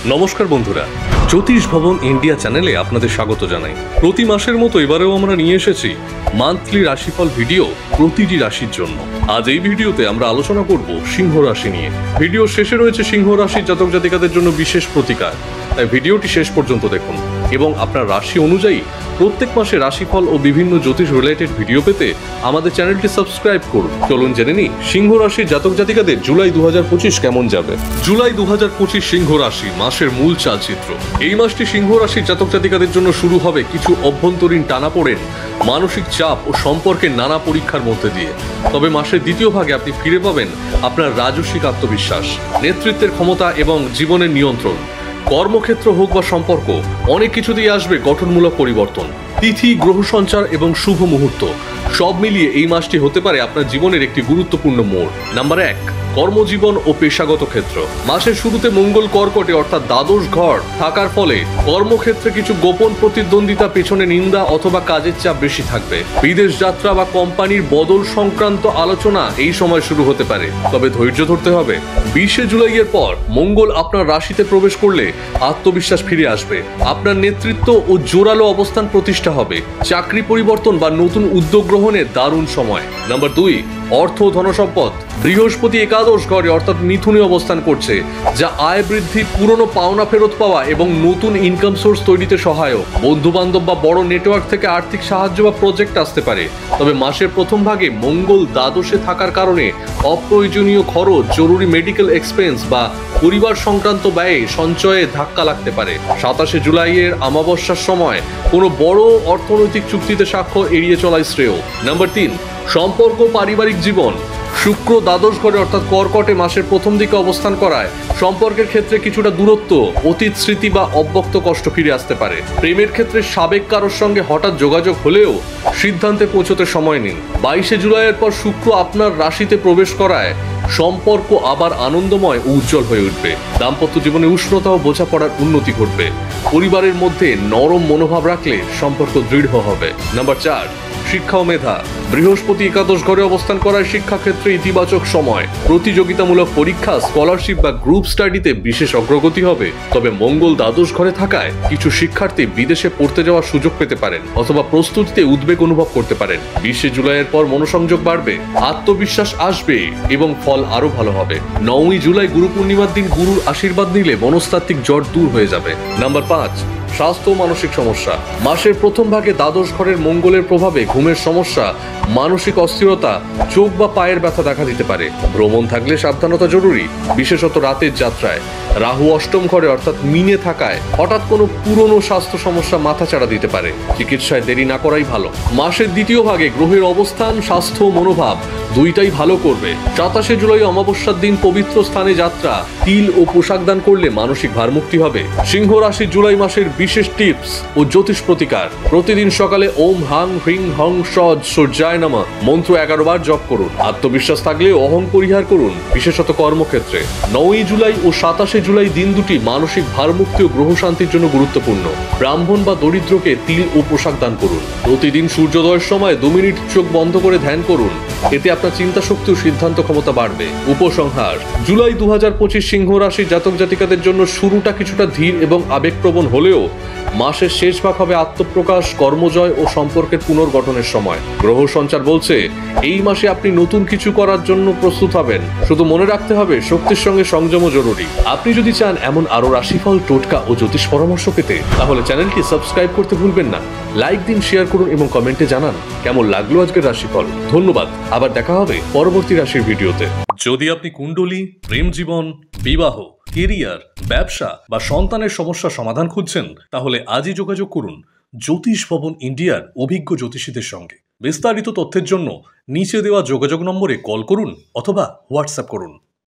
নমস্কার বন্ধুরা, জ্যোতিষ ভবন ইন্ডিয়া চ্যানেলে আপনাদের স্বাগত জানাই। প্রতি মাসের মতো এবারেও আমরা নিয়ে এসেছি মান্থলি রাশিফল ভিডিও প্রতিটি রাশির জন্য। আজ এই ভিডিওতে আমরা আলোচনা করব সিংহ রাশি নিয়ে। ভিডিও শেষে রয়েছে সিংহ রাশির জাতক জাতিকাদের জন্য বিশেষ প্রতিকার, তাই ভিডিওটি শেষ পর্যন্ত দেখুন এবং আপনার রাশি অনুযায়ী প্রত্যেক মাসে রাশিফল ও বিভিন্ন জ্যোতিষ রিলেটেড ভিডিও পেতে আমাদের চ্যানেলটি সাবস্ক্রাইব করুন। চলুন জেনে নিই সিংহ রাশির জাতক জাতিকাদের জুলাই 2025 কেমন যাবে। জুলাই 2025 সিংহ রাশি মাসের মূল চালচিত্র। এই মাসটি সিংহ রাশির জাতক জাতিকাদের জন্য শুরু হবে কিছু অভ্যন্তরীণ টানাপোড়েন, মানসিক চাপ ও সম্পর্কের নানা পরীক্ষার মধ্যে দিয়ে। তবে মাসের দ্বিতীয় ভাগে আপনি ফিরে পাবেন আপনার রাজস্বিক আত্মবিশ্বাস, নেতৃত্বের ক্ষমতা এবং জীবনের নিয়ন্ত্রণ। কর্মক্ষেত্র হোক বা সম্পর্ক, অনেক কিছুতেই আসবে গঠনমূলক পরিবর্তন। তিথি, গ্রহ সঞ্চার এবং শুভ মুহূর্ত সব মিলিয়ে এই মাসটি হতে পারে আপনার জীবনের একটি গুরুত্বপূর্ণ মোড়। নাম্বার 1, কর্মজীবন ও পেশাগত ক্ষেত্র। মাসের শুরুতে মঙ্গল কর্কটে অর্থাৎ দ্বাদশ ঘর থাকার ফলে কর্মক্ষেত্রে কিছু গোপন প্রতিদ্বন্দ্বিতা, পেছনে নিন্দা অথবা কাজের চাপ বেশি থাকবে। বিদেশ যাত্রা বা কোম্পানির বদল সংক্রান্ত আলোচনা এই সময় শুরু হতে পারে, তবে ধৈর্য ধরতে হবে। 20 জুলাইয়ের পর মঙ্গল আপনার রাশিতে প্রবেশ করলে আত্মবিশ্বাস ফিরে আসবে, আপনার নেতৃত্ব ও জোরালো অবস্থান প্রতিষ্ঠা হবে। চাকরি পরিবর্তন বা নতুন উদ্যোগ গ্রহণের দারুণ সময়। নাম্বার 2, অর্থ ও ধনসম্পদ। বৃহস্পতি একাদশ ঘরে অর্থাৎ মিথুনে অবস্থান করছে, যা আয় বৃদ্ধি, পুরনো পাওনা ফেরত পাওয়া এবং নতুন ইনকাম সোর্স তৈরিতে সহায়ক। বন্ধু বান্ধব বা বড় নেটওয়ার্ক থেকে আর্থিক সাহায্য বা প্রজেক্ট আসতে পারে। তবে মাসের প্রথম ভাগে মঙ্গল দ্বাদশে থাকার কারণে অপ্রয়োজনীয় খরচ, জরুরি মেডিকেল এক্সপেন্স বা পরিবার সংক্রান্ত ব্যয়ে সঞ্চয়ে ধাক্কা লাগতে পারে। 27 জুলাইয়ের অমাবস্যার সময় কোনো বড় অর্থনৈতিক চুক্তিতে স্বাক্ষর এড়িয়ে চলাই শ্রেয়। নাম্বার 3, সম্পর্ক, পারিবারিক জীবন। শুক্র দ্বাদশ ঘরে অর্থাৎ কর্কটে মাসের প্রথম দিকে অবস্থান করায় সম্পর্কের ক্ষেত্রে কিছুটা দূরত্ব, অতীত স্মৃতি বা অব্যক্ত কষ্ট ফিরে আসতে পারে। প্রেমের ক্ষেত্রে সাবেক কারোর সঙ্গে হঠাৎ যোগাযোগ হলেও সিদ্ধান্তে পৌঁছতে সময় নিন। 22 জুলাইয়ের পর শুক্র আপনার রাশিতে প্রবেশ করায় সম্পর্ক আবার আনন্দময় ও উজ্জ্বল হয়ে উঠবে। দাম্পত্য জীবনে উষ্ণতা ও বোঝাপড়ার উন্নতি ঘটবে। পরিবারের মধ্যে নরম মনোভাব রাখলে সম্পর্ক দৃঢ় হবে। নাম্বার 4, শিক্ষা ও মেধা। বৃহস্পতি একাদশ ঘরে অবস্থান করায় শিক্ষাক্ষেত্রে ইতিবাচক সময়। প্রতিযোগিতামূলক পরীক্ষা, স্কলারশিপ বা গ্রুপ স্টাডিতে বিশেষ অগ্রগতি হবে। তবে মঙ্গল দ্বাদশ ঘরে থাকায় কিছু শিক্ষার্থী বিদেশে পড়তে যাওয়ার সুযোগ পেতে পারেন অথবা প্রস্তুতিতে উদ্বেগ অনুভব করতে পারেন। 20 জুলাইয়ের পর মনোসংযোগ বাড়বে, আত্মবিশ্বাস আসবে এবং ফল আরো ভালো হবে। 9 জুলাই গুরু পূর্ণিমার দিন গুরুর আশীর্বাদ নিলে মনস্তাত্ত্বিক জট দূর হয়ে যাবে। নাম্বার 5, স্বাস্থ্য ও মানসিক সমস্যা। মাসের প্রথম ভাগে দ্বাদশ ঘরের মঙ্গলের প্রভাবে ঘুমের সমস্যা, মানসিক অস্থিরতা, চোখ বা পায়ের ব্যথা দেখা দিতে পারে। ভ্রমণ থাকলে সাবধানতা জরুরি, বিশেষত রাতের যাত্রায়। রাহু অষ্টম ঘরে অর্থাৎ মিনে থাকায় হঠাৎ কোনো পুরনো স্বাস্থ্য সমস্যা মাথাচাড়া দিতে পারে। চিকিৎসায় দেরি না করাই ভালো। মাসের দ্বিতীয় ভাগে গ্রহের অবস্থান স্বাস্থ্য ও মনোভাব দুইটাই ভালো করবে। 27 জুলাই অমাবস্যার দিন পবিত্র স্থানে যাত্রা, তিল ও পোশাক দান করলে মানসিক ভারমুক্তি হবে। সিংহ রাশি জুলাই মাসের বিশেষ টিপস ও জ্যোতিষ প্রতিকার। প্রতিদিন সকালে ওম হাং হ্রিং হং সজ সূর্যায় নমঃ মন্ত্র 11 বার জপ করুন। আত্মবিশ্বাস থাকলে অহং পরিহার করুন, বিশেষত কর্মক্ষেত্রে। 9 জুলাই ও 27 জুলাই দিন দুটি মানসিক ভারমুক্তি ও গ্রহ শান্তির জন্য গুরুত্বপূর্ণ। ব্রাহ্মণ বা দরিদ্রকে তিল ও পোশাক দান করুন। প্রতিদিন সূর্যোদয়ের সময় 2 মিনিট চোখ বন্ধ করে ধ্যান করুন, এতে আপনার চিন্তা শক্তি ও সিদ্ধান্ত ক্ষমতা বাড়বে। উপসংহার: জুলাই 2025 সিংহ রাশির জাতক জাতিকাদের জন্য শুরুটা কিছুটা ধীর এবং আবেগপ্রবণ হলেও মাসের শেষ ভাগ হবে আত্মপ্রকাশ, কর্মজয় ও সম্পর্কের পুনর্গঠনের সময়। গ্রহ সঞ্চার বলছে এই মাসে আপনি নতুন কিছু করার জন্য প্রস্তুত হবেন। শুধু মনে রাখতে হবে শক্তির সঙ্গে সংযমও জরুরি। আপনি যদি চান এমন আরো রাশিফল, টোটকা ও জ্যোতিষ পরামর্শ পেতে, তাহলে চ্যানেলটি সাবস্ক্রাইব করতে ভুলবেন না। লাইক দিন, শেয়ার করুন এবং কমেন্টে জানান কেমন লাগলো আজকের রাশিফল। ধন্যবাদ। আবার দেখা হবে পরবর্তী রাশির ভিডিওতে। যদি আপনি কুণ্ডলী, প্রেম জীবন, বিবাহ, কেরিয়ার, ব্যবসা বা সন্তানের সমস্যা সমাধান খুঁজছেন, তাহলে আজই যোগাযোগ করুন জ্যোতিষ ভবন ইন্ডিয়ার অভিজ্ঞ জ্যোতিষীদের সঙ্গে। বিস্তারিত তথ্যের জন্য নিচে দেওয়া যোগাযোগ নম্বরে কল করুন অথবা হোয়াটসঅ্যাপ করুন।